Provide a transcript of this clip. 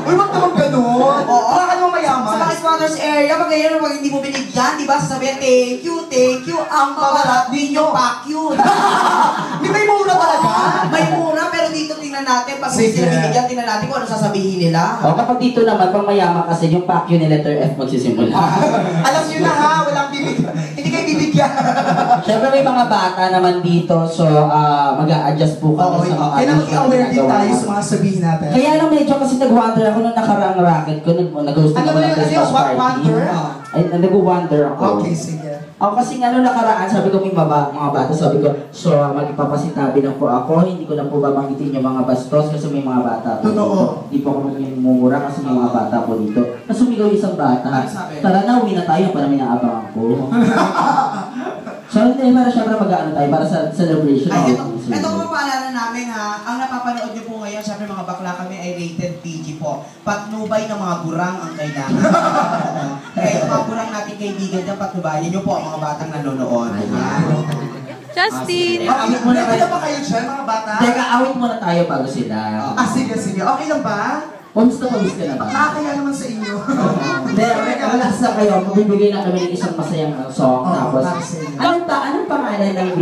Uy, wag naman ganun. Wala ka naman mayaman. Sa mga squatters area, pag ganyan, pag hindi mo binigyan, di ba? Sasabihin, thank you, ang babarat ninyo, pack yun. Di may mura talaga? May mura, pero dito tingnan natin, pag hindi sila binigyan, tingnan natin kung ano sasabihin nila. O kapag dito naman, pang mayaman kasi yung pack yun ni letter F magsisimula. Alam nyo na ha, walang bibigyan. Hindi kayo bibigyan. Siyempre may mga bata naman dito, so mag-a-adjust po kami sa mga kaya mag-aware din tayo sa mga sabihin natin. Kaya lang medyo kasi nag-wonder ako nung nakaraang racket ko, nag-hosting ako ng Christmas party. Ay, nag-wonder ako. Okay, sige. Ako kasi nga nung nakaraan, sabi ko may mga bata, sabi ko, so magpapasitabi lang po ako, hindi ko lang po babanggitin yung mga bastos kasi may mga bata po. Totoo. Hindi po ako mumura kasi may mga bata po dito. Tapos sumigaw isang bata, tara na, uwi na tayo para may naabangan ko. So, para syempre mag-ano tayo, para sa celebration. Ay, ito po paalala namin ha, ang napapanood nyo po ngayon, syempre mga bakla kami ay rated PG po. Patnubay ng mga gurang ang kailangan. Kaya yung mga gurang natin kaibigan dyan, patnubayan nyo po ang mga batang nanonood. Justin! Awit muna ba kayo dyan, mga bata? Teka, awit muna tayo bago sila. Sige. Okay lang ba? Kamusta na ba? Nakakaya naman sa inyo. Hindi, relax na kayo. Magbibigay na kami ng isang masayang song. Tapos, anong pangalan ng